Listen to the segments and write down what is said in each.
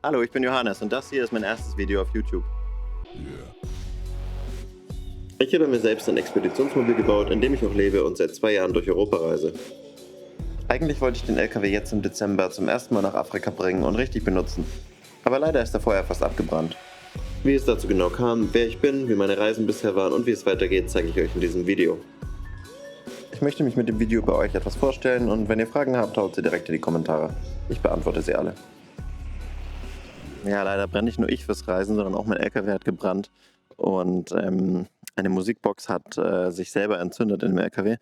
Hallo, ich bin Johannes und das hier ist mein erstes Video auf YouTube. Ich habe mir selbst ein Expeditionsmobil gebaut, in dem ich auch lebe und seit 2 Jahren durch Europa reise. Eigentlich wollte ich den LKW jetzt im Dezember zum ersten Mal nach Afrika bringen und richtig benutzen. Aber leider ist er vorher fast abgebrannt. Wie es dazu genau kam, wer ich bin, wie meine Reisen bisher waren und wie es weitergeht, zeige ich euch in diesem Video. Ich möchte mich mit dem Video bei euch etwas vorstellen und wenn ihr Fragen habt, haut sie direkt in die Kommentare. Ich beantworte sie alle. Ja, leider brenne nicht nur ich fürs Reisen, sondern auch mein LKW hat gebrannt und eine Musikbox hat sich selber entzündet in dem LKW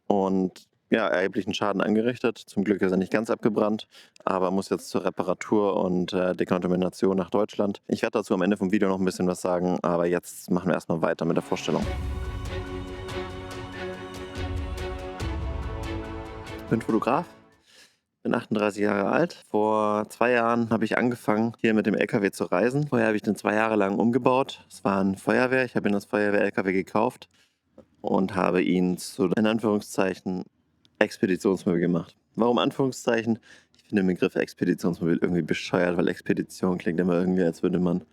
und ja, erheblichen Schaden angerichtet. Zum Glück ist er nicht ganz abgebrannt, aber muss jetzt zur Reparatur und Dekontamination nach Deutschland. Ich werde dazu am Ende vom Video noch ein bisschen was sagen, aber jetzt machen wir erstmal weiter mit der Vorstellung. Ich bin Fotograf. Bin 38 Jahre alt. Vor 2 Jahren habe ich angefangen, hier mit dem LKW zu reisen. Vorher habe ich den 2 Jahre lang umgebaut. Es war ein Feuerwehr. Ich habe ihn als Feuerwehr-LKW gekauft und habe ihn zu, in Anführungszeichen, Expeditionsmobil gemacht. Warum Anführungszeichen? Ich finde den Begriff Expeditionsmobil irgendwie bescheuert, weil Expedition klingt immer irgendwie, als würde man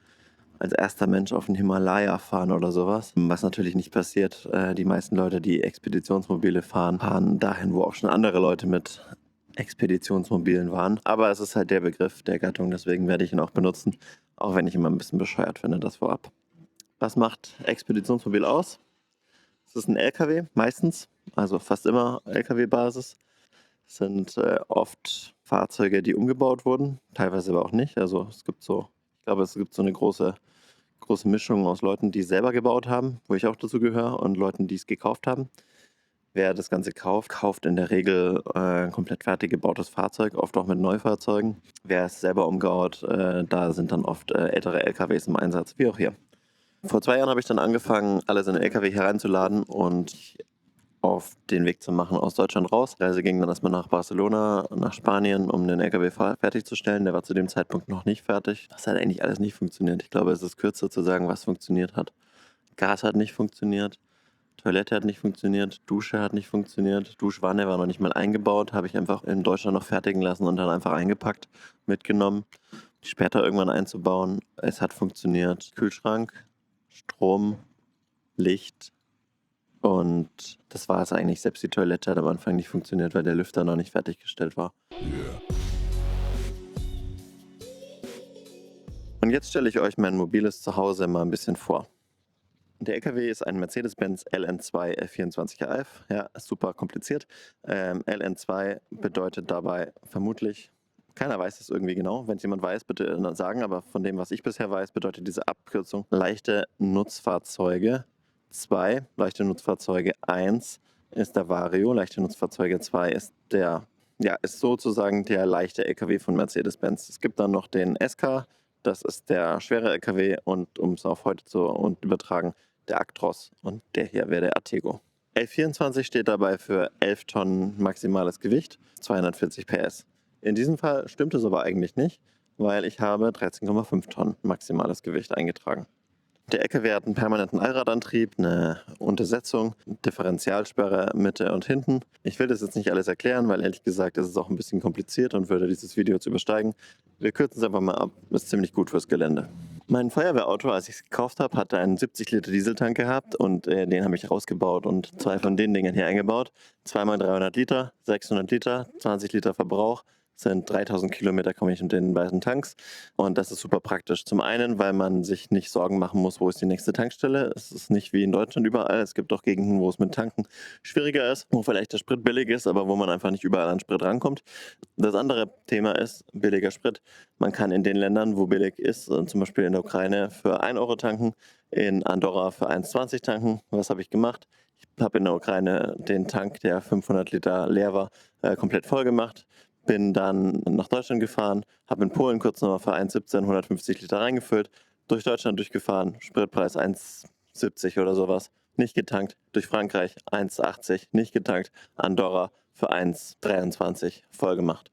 als erster Mensch auf den Himalaya fahren oder sowas. Was natürlich nicht passiert. Die meisten Leute, die Expeditionsmobile fahren, fahren dahin, wo auch schon andere Leute mit Expeditionsmobilen waren. Aber es ist halt der Begriff der Gattung, deswegen werde ich ihn auch benutzen. Auch wenn ich ihn immer ein bisschen bescheuert finde, das vorab. Was macht Expeditionsmobil aus? Es ist ein LKW, meistens, also fast immer LKW-Basis. Es sind oft Fahrzeuge, die umgebaut wurden, teilweise aber auch nicht. Also es gibt so eine große Mischung aus Leuten, die es selber gebaut haben, wo ich auch dazu gehöre, und Leuten, die es gekauft haben. Wer das Ganze kauft, kauft in der Regel ein komplett fertig gebautes Fahrzeug, oft auch mit Neufahrzeugen. Wer es selber umbaut, da sind dann oft ältere LKWs im Einsatz, wie auch hier. Vor 2 Jahren habe ich dann angefangen, alles in den LKW hereinzuladen und auf den Weg zu machen aus Deutschland raus. Die Reise ging dann erstmal nach Barcelona, nach Spanien, um den LKW fertigzustellen. Der war zu dem Zeitpunkt noch nicht fertig. Das hat eigentlich alles nicht funktioniert. Ich glaube, es ist kürzer zu sagen, was funktioniert hat. Gas hat nicht funktioniert. Toilette hat nicht funktioniert, Dusche hat nicht funktioniert, Duschwanne war noch nicht mal eingebaut, habe ich einfach in Deutschland noch fertigen lassen und dann einfach eingepackt, mitgenommen, später irgendwann einzubauen. Es hat funktioniert. Kühlschrank, Strom, Licht und das war es eigentlich. Selbst die Toilette hat am Anfang nicht funktioniert, weil der Lüfter noch nicht fertiggestellt war. Und jetzt stelle ich euch mein mobiles Zuhause mal ein bisschen vor. Der LKW ist ein Mercedes-Benz LN2 F24 RF. Ja, super kompliziert. LN2 bedeutet dabei vermutlich, keiner weiß es irgendwie genau. Wenn es jemand weiß, bitte sagen. Aber von dem, was ich bisher weiß, bedeutet diese Abkürzung leichte Nutzfahrzeuge 2. Leichte Nutzfahrzeuge 1 ist der Vario. Leichte Nutzfahrzeuge 2 ist ist sozusagen der leichte LKW von Mercedes-Benz. Es gibt dann noch den SK. Das ist der schwere LKW und um es auf heute zu übertragen, der Actros, und der hier wäre der Artego. L24 steht dabei für 11 Tonnen maximales Gewicht, 240 PS. In diesem Fall stimmt es aber eigentlich nicht, weil ich habe 13,5 Tonnen maximales Gewicht eingetragen. Der LKW hat einen permanenten Allradantrieb, eine Untersetzung, Differentialsperre Mitte und hinten. Ich will das jetzt nicht alles erklären, weil ehrlich gesagt ist es auch ein bisschen kompliziert und würde dieses Video zu übersteigen. Wir kürzen es einfach mal ab, ist ziemlich gut fürs Gelände. Mein Feuerwehrauto, als ich es gekauft habe, hatte einen 70 Liter Dieseltank gehabt und den habe ich rausgebaut und 2 von den Dingen hier eingebaut. 2x300 Liter, 600 Liter, 20 Liter Verbrauch. Sind 3000 Kilometer komme ich mit den beiden Tanks und das ist super praktisch. Zum einen, weil man sich nicht Sorgen machen muss, wo ist die nächste Tankstelle. Es ist nicht wie in Deutschland überall. Es gibt auch Gegenden, wo es mit Tanken schwieriger ist, wo vielleicht der Sprit billig ist, aber wo man einfach nicht überall an Sprit rankommt. Das andere Thema ist billiger Sprit. Man kann in den Ländern, wo billig ist, zum Beispiel in der Ukraine für 1 Euro tanken, in Andorra für 1,20 tanken. Was habe ich gemacht? Ich habe in der Ukraine den Tank, der 500 Liter leer war, komplett voll gemacht. Bin dann nach Deutschland gefahren, habe in Polen kurz nochmal für 1,17 150 Liter reingefüllt, durch Deutschland durchgefahren, Spritpreis 1,70 oder sowas, nicht getankt, durch Frankreich 1,80, nicht getankt, Andorra für 1,23 voll gemacht.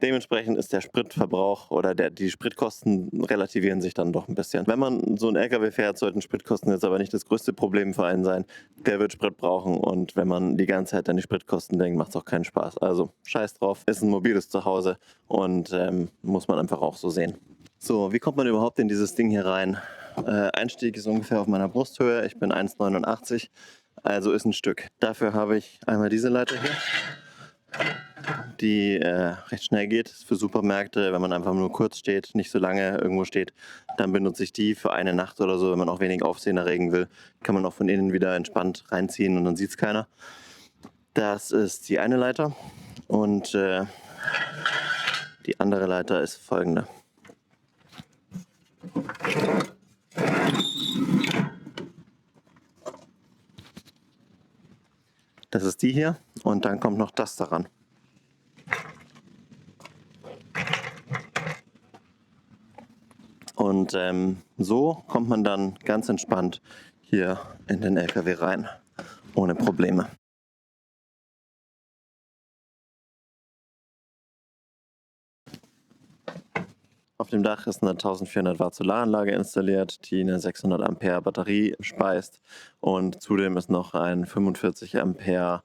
Dementsprechend ist der Spritverbrauch oder die Spritkosten relativieren sich dann doch ein bisschen. Wenn man so einen LKW fährt, sollten Spritkosten jetzt aber nicht das größte Problem für einen sein. Der wird Sprit brauchen und wenn man die ganze Zeit an die Spritkosten denkt, macht es auch keinen Spaß. Also scheiß drauf, ist ein mobiles Zuhause und muss man einfach auch so sehen. So, wie kommt man überhaupt in dieses Ding hier rein? Einstieg ist ungefähr auf meiner Brusthöhe. Ich bin 1,89, also ist ein Stück. Dafür habe ich einmal diese Leiter hier, die recht schnell geht. Ist für Supermärkte, wenn man einfach nur kurz steht, nicht so lange irgendwo steht, dann benutze ich die für eine Nacht oder so. Wenn man auch wenig Aufsehen erregen will, kann man auch von innen wieder entspannt reinziehen und dann sieht es keiner. Das ist die eine Leiter und die andere Leiter ist folgende. Das ist die hier und dann kommt noch das daran. Und so kommt man dann ganz entspannt hier in den LKW rein, ohne Probleme. Auf dem Dach ist eine 1400 Watt Solaranlage installiert, die eine 600 Ampere Batterie speist, und zudem ist noch ein 45 Ampere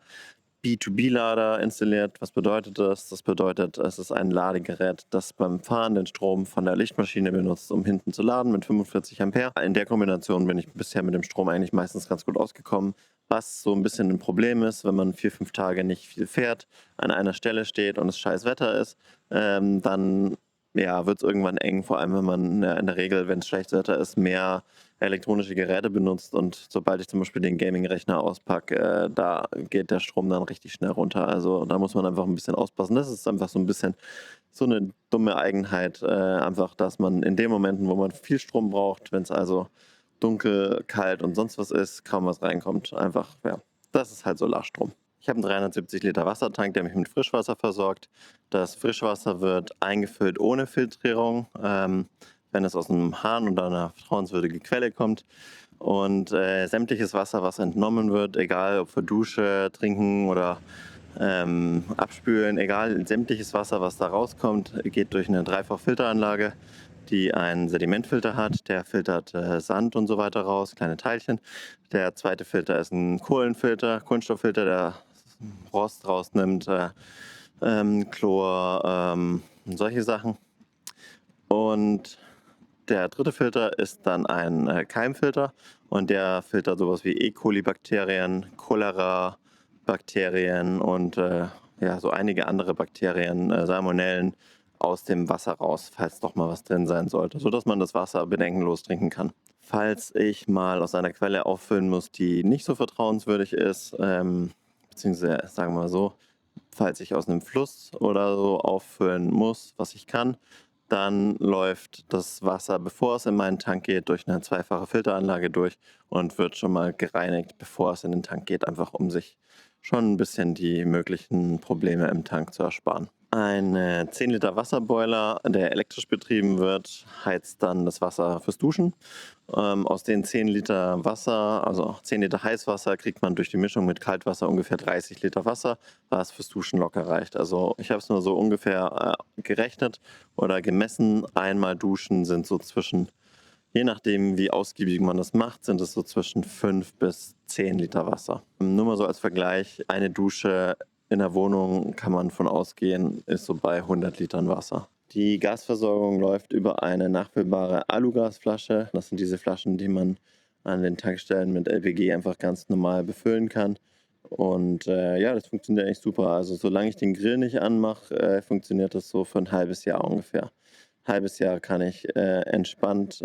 B2B-Lader installiert. Was bedeutet das? Das bedeutet, es ist ein Ladegerät, das beim Fahren den Strom von der Lichtmaschine benutzt, um hinten zu laden mit 45 Ampere. In der Kombination bin ich bisher mit dem Strom eigentlich meistens ganz gut ausgekommen. Was so ein bisschen ein Problem ist, wenn man 4-5 Tage nicht viel fährt, an einer Stelle steht und es scheiß Wetter ist, dann ja, wird es irgendwann eng, vor allem wenn man in der Regel, wenn es schlechtes Wetter ist, mehr elektronische Geräte benutzt, und sobald ich zum Beispiel den Gaming-Rechner auspacke, da geht der Strom dann richtig schnell runter. Also da muss man einfach ein bisschen aufpassen. Das ist einfach so ein bisschen so eine dumme Eigenheit, einfach, dass man in den Momenten, wo man viel Strom braucht, wenn es also dunkel, kalt und sonst was ist, kaum was reinkommt. Einfach, ja, das ist halt Solarstrom. Ich habe einen 370 Liter Wassertank, der mich mit Frischwasser versorgt. Das Frischwasser wird eingefüllt ohne Filtrierung, wenn es aus einem Hahn oder einer vertrauenswürdigen Quelle kommt. Und sämtliches Wasser, was entnommen wird, egal ob für Dusche, Trinken oder Abspülen, egal, sämtliches Wasser, was da rauskommt, geht durch eine Dreifach-Filteranlage, die einen Sedimentfilter hat. Der filtert Sand und so weiter raus, kleine Teilchen. Der zweite Filter ist ein Kohlenstofffilter, der Rost rausnimmt, Chlor, solche Sachen. Und der dritte Filter ist dann ein Keimfilter, und der filtert sowas wie E. coli-Bakterien, Cholera-Bakterien und ja, so einige andere Bakterien, Salmonellen aus dem Wasser raus, falls doch mal was drin sein sollte, sodass man das Wasser bedenkenlos trinken kann. Falls ich mal aus einer Quelle auffüllen muss, die nicht so vertrauenswürdig ist, beziehungsweise sagen wir mal so, falls ich aus einem Fluss oder so auffüllen muss, was ich kann, dann läuft das Wasser, bevor es in meinen Tank geht, durch eine zweifache Filteranlage durch und wird schon mal gereinigt, bevor es in den Tank geht, einfach um sich schon ein bisschen die möglichen Probleme im Tank zu ersparen. Ein 10 Liter Wasserboiler, der elektrisch betrieben wird, heizt dann das Wasser fürs Duschen. Aus den 10 Liter Wasser, also 10 Liter Heißwasser, kriegt man durch die Mischung mit Kaltwasser ungefähr 30 Liter Wasser, was fürs Duschen locker reicht. Also ich habe es nur so ungefähr gerechnet oder gemessen. Einmal duschen sind so zwischen, je nachdem wie ausgiebig man das macht, sind es so zwischen 5 bis 10 Liter Wasser. Nur mal so als Vergleich, eine Dusche in der Wohnung, kann man von ausgehen, ist so bei 100 Litern Wasser. Die Gasversorgung läuft über eine nachfüllbare Alugasflasche. Das sind diese Flaschen, die man an den Tankstellen mit LPG einfach ganz normal befüllen kann. Und ja, das funktioniert eigentlich super. Also solange ich den Grill nicht anmache, funktioniert das so für ein halbes Jahr ungefähr. Halbes Jahr kann ich entspannt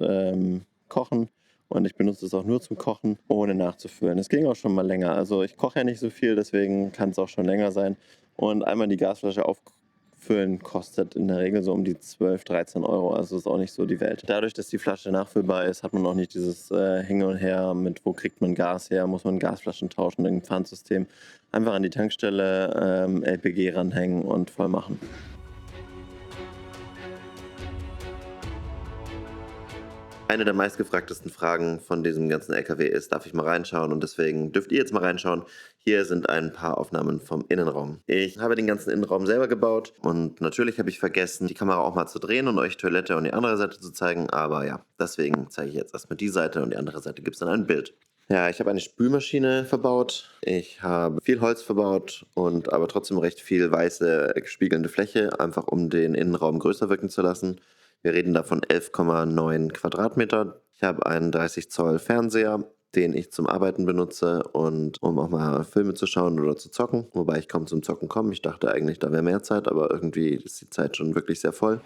kochen, und ich benutze es auch nur zum Kochen, ohne nachzufüllen. Es ging auch schon mal länger. Also ich koche ja nicht so viel, deswegen kann es auch schon länger sein. Und einmal die Gasflasche auffüllen kostet in der Regel so um die 12, 13 Euro. Also ist auch nicht so die Welt. Dadurch, dass die Flasche nachfüllbar ist, hat man auch nicht dieses Hin und Her mit, wo kriegt man Gas her, muss man Gasflaschen tauschen, irgendein Pfandsystem. Einfach an die Tankstelle LPG ranhängen und voll machen. Eine der meistgefragtesten Fragen von diesem ganzen LKW ist, darf ich mal reinschauen? Und deswegen dürft ihr jetzt mal reinschauen. Hier sind ein paar Aufnahmen vom Innenraum. Ich habe den ganzen Innenraum selber gebaut, und natürlich habe ich vergessen, die Kamera auch mal zu drehen und euch Toilette und die andere Seite zu zeigen. Aber ja, deswegen zeige ich jetzt erstmal die Seite, und die andere Seite gibt es dann ein Bild. Ja, ich habe eine Spülmaschine verbaut. Ich habe viel Holz verbaut und aber trotzdem recht viel weiße spiegelnde Fläche, einfach um den Innenraum größer wirken zu lassen. Wir reden da von 11,9 Quadratmeter. Ich habe einen 30 Zoll Fernseher, den ich zum Arbeiten benutze und um auch mal Filme zu schauen oder zu zocken. Wobei ich kaum zum Zocken komme. Ich dachte eigentlich, da wäre mehr Zeit, aber irgendwie ist die Zeit schon wirklich sehr voll.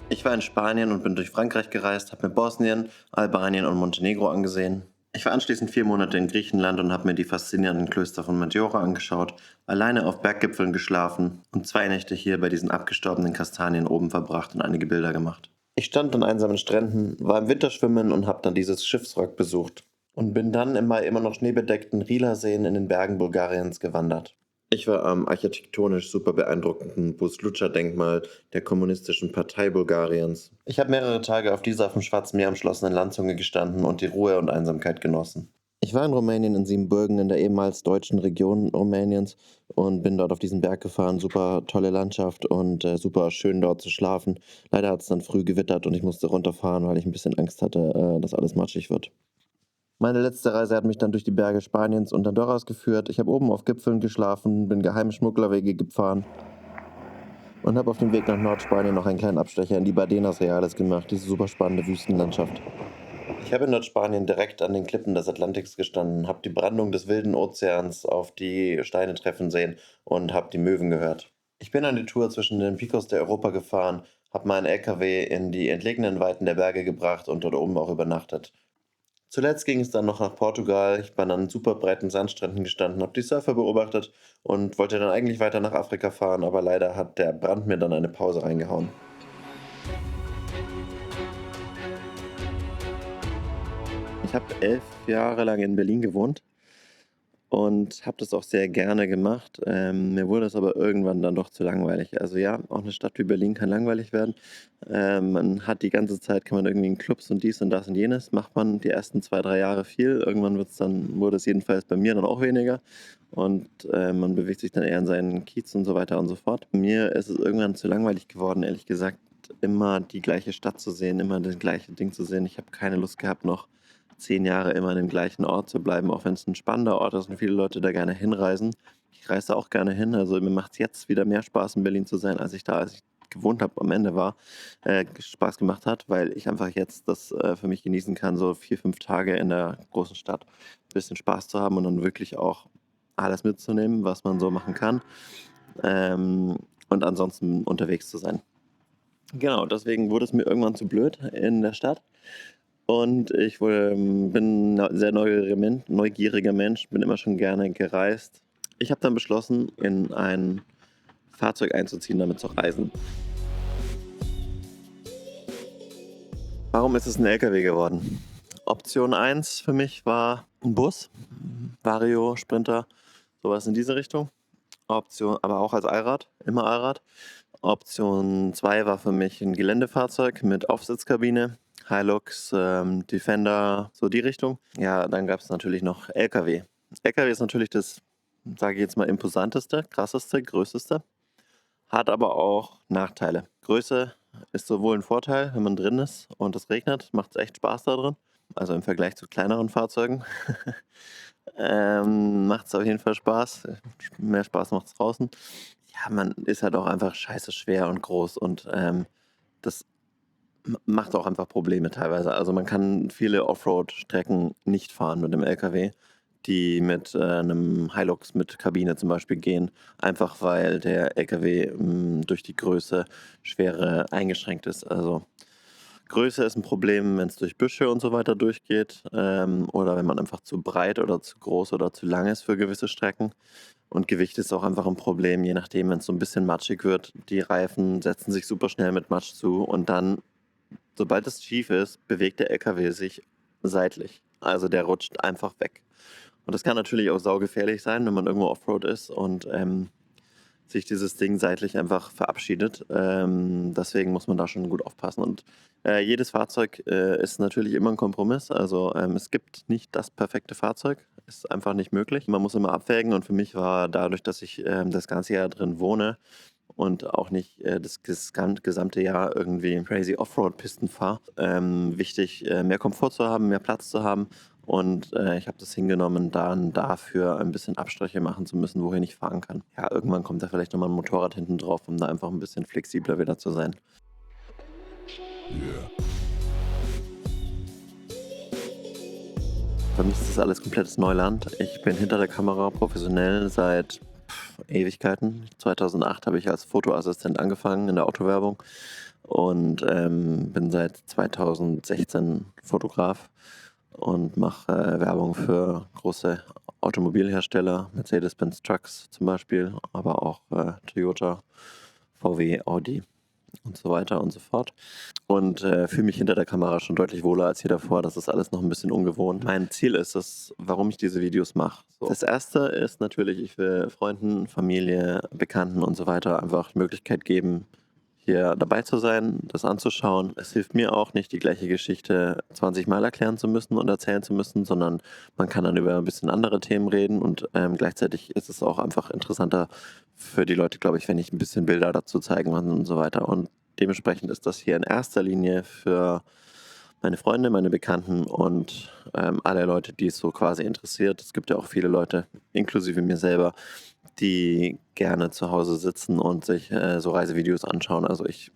Ich war in Spanien und bin durch Frankreich gereist, habe mir Bosnien, Albanien und Montenegro angesehen. Ich war anschließend 4 Monate in Griechenland und habe mir die faszinierenden Klöster von Maggiore angeschaut, alleine auf Berggipfeln geschlafen und 2 Nächte hier bei diesen abgestorbenen Kastanien oben verbracht und einige Bilder gemacht. Ich stand an einsamen Stränden, war im Winterschwimmen und habe dann dieses Schiffswrack besucht und bin dann im Mai immer noch schneebedeckten Rila-Seen in den Bergen Bulgariens gewandert. Ich war am architektonisch super beeindruckenden Bus-Luca-Denkmal der Kommunistischen Partei Bulgariens. Ich habe mehrere Tage auf dieser vom Schwarzen Meer umschlossenen Landzunge gestanden und die Ruhe und Einsamkeit genossen. Ich war in Rumänien in Siebenbürgen in der ehemals deutschen Region Rumäniens und bin dort auf diesen Berg gefahren. Super tolle Landschaft und super schön dort zu schlafen. Leider hat es dann früh gewittert und ich musste runterfahren, weil ich ein bisschen Angst hatte, dass alles matschig wird. Meine letzte Reise hat mich dann durch die Berge Spaniens und Andorras geführt. Ich habe oben auf Gipfeln geschlafen, bin geheime Schmugglerwege gefahren und habe auf dem Weg nach Nordspanien noch einen kleinen Abstecher in die Bardenas Reales gemacht, diese super spannende Wüstenlandschaft. Ich habe in Nordspanien direkt an den Klippen des Atlantiks gestanden, habe die Brandung des wilden Ozeans auf die Steine treffen sehen und habe die Möwen gehört. Ich bin eine Tour zwischen den Picos der Europa gefahren, habe meinen LKW in die entlegenen Weiten der Berge gebracht und dort oben auch übernachtet. Zuletzt ging es dann noch nach Portugal. Ich bin an super breiten Sandstränden gestanden, habe die Surfer beobachtet und wollte dann eigentlich weiter nach Afrika fahren, aber leider hat der Brand mir dann eine Pause reingehauen. Ich habe 11 Jahre lang in Berlin gewohnt und habe das auch sehr gerne gemacht. Mir wurde das aber irgendwann dann doch zu langweilig. Also ja, auch eine Stadt wie Berlin kann langweilig werden. Man hat die ganze Zeit, kann man irgendwie in Clubs und dies und das und jenes, macht man die ersten 2, 3 Jahre viel. Irgendwann wurde es jedenfalls bei mir dann auch weniger. Und man bewegt sich dann eher in seinen Kiez und so weiter und so fort. Mir ist es irgendwann zu langweilig geworden, ehrlich gesagt, immer die gleiche Stadt zu sehen, immer das gleiche Ding zu sehen. Ich habe keine Lust gehabt, noch 10 Jahre immer an dem gleichen Ort zu bleiben, auch wenn es ein spannender Ort ist und viele Leute da gerne hinreisen. Ich reise da auch gerne hin. Also mir macht es jetzt wieder mehr Spaß, in Berlin zu sein, als ich gewohnt habe, am Ende war, Spaß gemacht hat, weil ich einfach jetzt das für mich genießen kann, so 4, 5 Tage in der großen Stadt ein bisschen Spaß zu haben und dann wirklich auch alles mitzunehmen, was man so machen kann. Ähm, und ansonsten unterwegs zu sein. Genau, deswegen wurde es mir irgendwann zu blöd in der Stadt. Und ich bin ein sehr neugieriger Mensch, bin immer schon gerne gereist. Ich habe dann beschlossen, in ein Fahrzeug einzuziehen, damit zu reisen. Warum ist es ein LKW geworden? Option 1 für mich war ein Bus, Vario, Sprinter, sowas in diese Richtung. Option, aber auch als Allrad, immer Allrad. Option 2 war für mich ein Geländefahrzeug mit Aufsitzkabine, Hilux, Defender, so die Richtung. Ja, dann gab es natürlich noch LKW. LKW ist natürlich das, sage ich jetzt mal, imposanteste, krasseste, größteste, hat aber auch Nachteile. Größe ist sowohl ein Vorteil, wenn man drin ist und es regnet, macht es echt Spaß da drin. Also im Vergleich zu kleineren Fahrzeugen. Macht es auf jeden Fall Spaß. Mehr Spaß macht es draußen. Ja, man ist halt auch einfach scheiße schwer und groß und das macht auch einfach Probleme teilweise. Also man kann viele Offroad-Strecken nicht fahren mit dem LKW, die mit einem Hilux mit Kabine zum Beispiel gehen, einfach weil der LKW durch die Größe, Schwere eingeschränkt ist. Also Größe ist ein Problem, wenn es durch Büsche und so weiter durchgeht, oder wenn man einfach zu breit oder zu groß oder zu lang ist für gewisse Strecken. Und Gewicht ist auch einfach ein Problem, je nachdem, wenn es so ein bisschen matschig wird. Die Reifen setzen sich super schnell mit Matsch zu und dann, sobald es schief ist, bewegt der LKW sich seitlich. Also der rutscht einfach weg. Und das kann natürlich auch saugefährlich sein, wenn man irgendwo Offroad ist und sich dieses Ding seitlich einfach verabschiedet. Deswegen muss man da schon gut aufpassen. Und jedes Fahrzeug ist natürlich immer ein Kompromiss. Also es gibt nicht das perfekte Fahrzeug. Ist einfach nicht möglich. Man muss immer abwägen. Und für mich war dadurch, dass ich das ganze Jahr drin wohne und auch nicht das gesamte Jahr irgendwie crazy Offroad-Pisten fahre, wichtig, mehr Komfort zu haben, mehr Platz zu haben Und ich habe das hingenommen, dann dafür ein bisschen Abstriche machen zu müssen, wohin ich fahren kann. Ja, irgendwann kommt da vielleicht nochmal ein Motorrad hinten drauf, um da einfach ein bisschen flexibler wieder zu sein. Für mich ist das alles komplettes Neuland. Ich bin hinter der Kamera professionell seit Ewigkeiten. 2008 habe ich als Fotoassistent angefangen in der Autowerbung und bin seit 2016 Fotograf und mache Werbung für große Automobilhersteller, Mercedes-Benz Trucks zum Beispiel, aber auch Toyota, VW, Audi und so weiter und so fort. Und fühle mich hinter der Kamera schon deutlich wohler als hier davor. Das ist alles noch ein bisschen ungewohnt. Mein Ziel ist es, warum ich diese Videos mache. So. Das erste ist natürlich, ich will Freunden, Familie, Bekannten und so weiter einfach die Möglichkeit geben, hier dabei zu sein, das anzuschauen. Es hilft mir auch nicht, die gleiche Geschichte 20 Mal erklären zu müssen und erzählen zu müssen, sondern man kann dann über ein bisschen andere Themen reden und gleichzeitig ist es auch einfach interessanter für die Leute, glaube ich, wenn ich ein bisschen Bilder dazu zeigen kann und so weiter. Und dementsprechend ist das hier in erster Linie für meine Freunde, meine Bekannten und alle Leute, die es so quasi interessiert. Es gibt ja auch viele Leute, inklusive mir selber, die gerne zu Hause sitzen und sich so Reisevideos anschauen. Also ich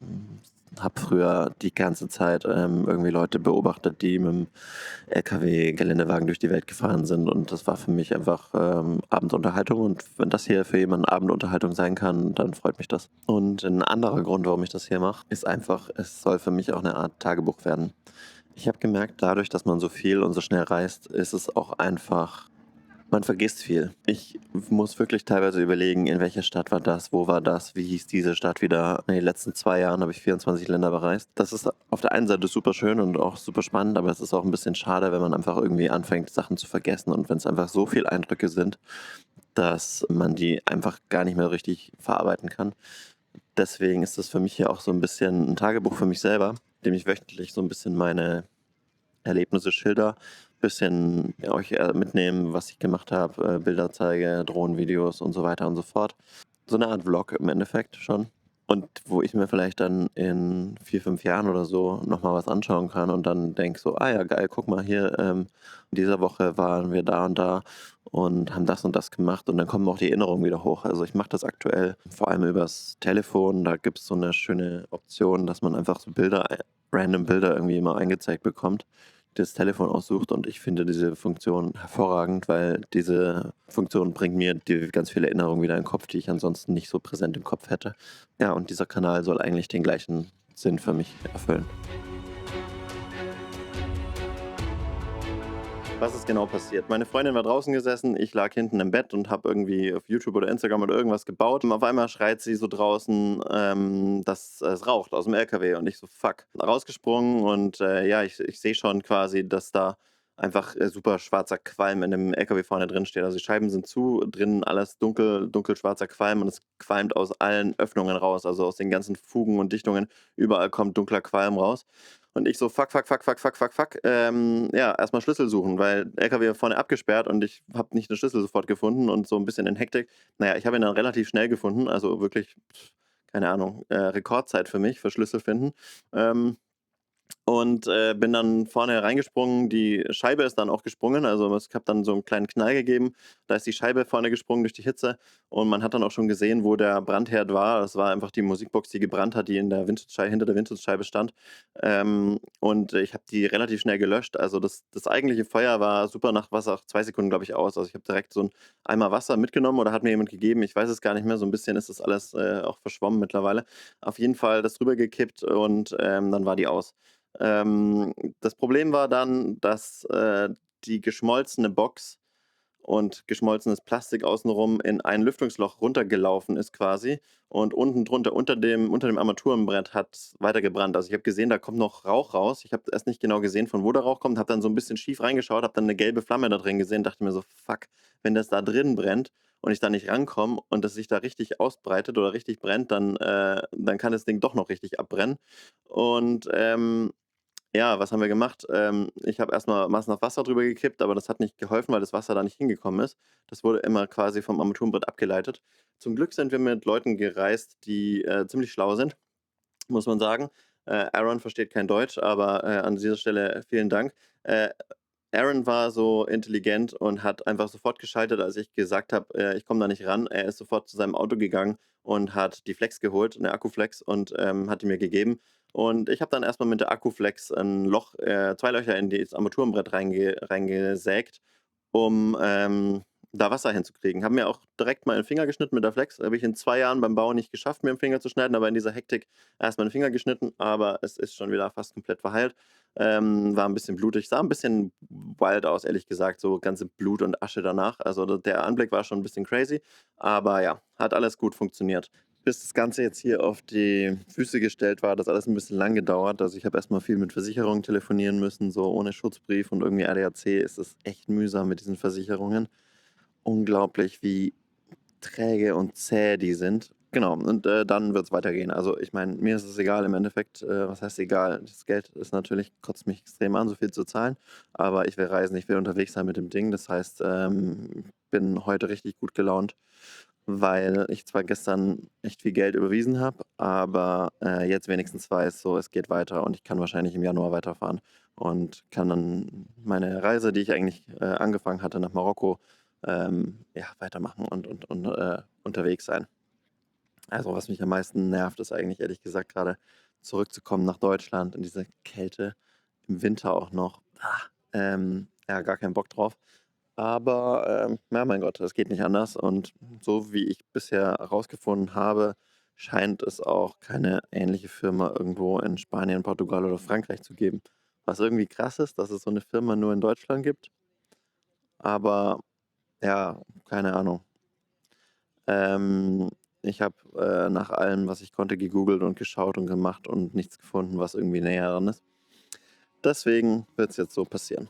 habe früher die ganze Zeit irgendwie Leute beobachtet, die mit dem LKW, Geländewagen durch die Welt gefahren sind und das war für mich einfach Abendunterhaltung und wenn das hier für jemanden Abendunterhaltung sein kann, dann freut mich das. Und ein anderer Grund, warum ich das hier mache, ist einfach, es soll für mich auch eine Art Tagebuch werden. Ich habe gemerkt, dadurch, dass man so viel und so schnell reist, ist es auch einfach, man vergisst viel. Ich muss wirklich teilweise überlegen, in welcher Stadt war das, wo war das, wie hieß diese Stadt wieder. In den letzten 2 Jahren habe ich 24 Länder bereist. Das ist auf der einen Seite super schön und auch super spannend, aber es ist auch ein bisschen schade, wenn man einfach irgendwie anfängt, Sachen zu vergessen und wenn es einfach so viele Eindrücke sind, dass man die einfach gar nicht mehr richtig verarbeiten kann. Deswegen ist das für mich hier auch so ein bisschen ein Tagebuch für mich selber, in dem ich wöchentlich so ein bisschen meine Erlebnisse schilder, bisschen euch mitnehmen, was ich gemacht habe, Bilder zeige, Drohnenvideos und so weiter und so fort. So eine Art Vlog im Endeffekt schon. Und wo ich mir vielleicht dann in 4, 5 Jahren oder so nochmal was anschauen kann und dann denke so, ah ja, geil, guck mal hier, in dieser Woche waren wir da und da und haben das und das gemacht und dann kommen auch die Erinnerungen wieder hoch. Also ich mache das aktuell vor allem übers Telefon. Da gibt es so eine schöne Option, dass man einfach so Bilder, random Bilder irgendwie immer eingezeigt bekommt, das Telefon aussucht und ich finde diese Funktion hervorragend, weil diese Funktion bringt mir ganz viele Erinnerungen wieder in den Kopf, die ich ansonsten nicht so präsent im Kopf hätte. Ja, und dieser Kanal soll eigentlich den gleichen Sinn für mich erfüllen. Was ist genau passiert? Meine Freundin war draußen gesessen, ich lag hinten im Bett und habe irgendwie auf YouTube oder Instagram oder irgendwas gebaut. Und auf einmal schreit sie so draußen, dass es raucht aus dem LKW. Und ich so, fuck. Rausgesprungen und ja, ich sehe schon quasi, dass da einfach super schwarzer Qualm in dem LKW vorne drin steht. Also die Scheiben sind zu, drinnen alles dunkel, dunkelschwarzer Qualm und es qualmt aus allen Öffnungen raus, also aus den ganzen Fugen und Dichtungen. Überall kommt dunkler Qualm raus. Und ich so, fuck, fuck, fuck, fuck, fuck, fuck, fuck. Ja, erstmal Schlüssel suchen, weil LKW vorne abgesperrt und ich habe nicht den Schlüssel sofort gefunden und so ein bisschen in Hektik. Naja, ich habe ihn dann relativ schnell gefunden, also wirklich, keine Ahnung, Rekordzeit für mich, für Schlüssel finden. Ähm, und bin dann vorne reingesprungen. Die Scheibe ist dann auch gesprungen. Also ich habe dann so einen kleinen Knall gegeben. Da ist die Scheibe vorne gesprungen durch die Hitze. Und man hat dann auch schon gesehen, wo der Brandherd war. Das war einfach die Musikbox, die gebrannt hat, die in der hinter der Windschutzscheibe stand. Und ich habe die relativ schnell gelöscht. Also das eigentliche Feuer war super nach Wasser, 2 Sekunden, glaube ich, aus. Also ich habe direkt so einen Eimer Wasser mitgenommen oder hat mir jemand gegeben. Ich weiß es gar nicht mehr. So ein bisschen ist das alles auch verschwommen mittlerweile. Auf jeden Fall das rübergekippt und dann war die aus. Das Problem war dann, dass die geschmolzene Box und geschmolzenes Plastik außenrum in ein Lüftungsloch runtergelaufen ist quasi und unten drunter unter dem Armaturenbrett hat weiter gebrannt. Also ich habe gesehen, da kommt noch Rauch raus. Ich habe erst nicht genau gesehen, von wo der Rauch kommt, habe dann so ein bisschen schief reingeschaut, habe dann eine gelbe Flamme da drin gesehen, dachte mir so, fuck, wenn das da drin brennt und ich da nicht rankomme und das sich da richtig ausbreitet oder richtig brennt, dann kann das Ding doch noch richtig abbrennen. Und ja, was haben wir gemacht? Ich habe erstmal massenhaft Wasser drüber gekippt, aber das hat nicht geholfen, weil das Wasser da nicht hingekommen ist. Das wurde immer quasi vom Armaturenbrett abgeleitet. Zum Glück sind wir mit Leuten gereist, die ziemlich schlau sind, muss man sagen. Aaron versteht kein Deutsch, aber an dieser Stelle vielen Dank. Äh, Aaron war so intelligent und hat einfach sofort geschaltet, als ich gesagt habe, ich komme da nicht ran. Er ist sofort zu seinem Auto gegangen und hat die Flex geholt, eine Akkuflex, und hat die mir gegeben. Und ich habe dann erstmal mit der Akkuflex ein Loch, 2 Löcher in das Armaturenbrett reingesägt, um da Wasser hinzukriegen. Habe mir auch direkt mal den Finger geschnitten mit der Flex. Habe ich in 2 Jahren beim Bau nicht geschafft, mir den Finger zu schneiden, aber in dieser Hektik erst mal den Finger geschnitten, aber es ist schon wieder fast komplett verheilt. War ein bisschen blutig, sah ein bisschen wild aus, ehrlich gesagt, so ganze Blut und Asche danach. Also der Anblick war schon ein bisschen crazy, aber ja, hat alles gut funktioniert. Bis das Ganze jetzt hier auf die Füße gestellt war, hat das alles ein bisschen lang gedauert. Also ich habe erstmal viel mit Versicherungen telefonieren müssen, so ohne Schutzbrief und irgendwie ADAC ist es echt mühsam mit diesen Versicherungen. Unglaublich, wie träge und zäh die sind. Genau, und dann wird es weitergehen. Also ich meine, mir ist es egal im Endeffekt. Was heißt egal? Das Geld ist natürlich, kotzt mich extrem an, so viel zu zahlen. Aber ich will reisen, ich will unterwegs sein mit dem Ding. Das heißt, bin heute richtig gut gelaunt, weil ich zwar gestern echt viel Geld überwiesen habe, aber jetzt wenigstens weiß, so es geht weiter und ich kann wahrscheinlich im Januar weiterfahren und kann dann meine Reise, die ich eigentlich angefangen hatte nach Marokko, ja, weitermachen und unterwegs sein. Also was mich am meisten nervt, ist eigentlich ehrlich gesagt gerade zurückzukommen nach Deutschland in diese Kälte, im Winter auch noch. Ja, gar keinen Bock drauf. Aber ja, mein Gott, es geht nicht anders. Und so wie ich bisher herausgefunden habe, scheint es auch keine ähnliche Firma irgendwo in Spanien, Portugal oder Frankreich zu geben. Was irgendwie krass ist, dass es so eine Firma nur in Deutschland gibt. Aber ja, keine Ahnung. Ich habe nach allem, was ich konnte, gegoogelt und geschaut und gemacht und nichts gefunden, was irgendwie näher dran ist. Deswegen wird es jetzt so passieren.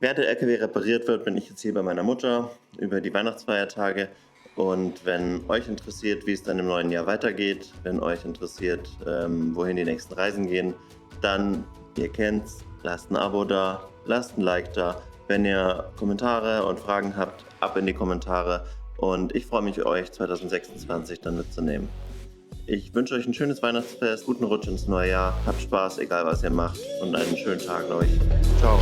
Während der LKW repariert wird, bin ich jetzt hier bei meiner Mutter über die Weihnachtsfeiertage. Und wenn euch interessiert, wie es dann im neuen Jahr weitergeht, wenn euch interessiert, wohin die nächsten Reisen gehen, dann, ihr kennt's, lasst ein Abo da, lasst ein Like da. Wenn ihr Kommentare und Fragen habt, ab in die Kommentare. Und ich freue mich, euch 2026 dann mitzunehmen. Ich wünsche euch ein schönes Weihnachtsfest, guten Rutsch ins neue Jahr, habt Spaß, egal was ihr macht, und einen schönen Tag euch. Ciao.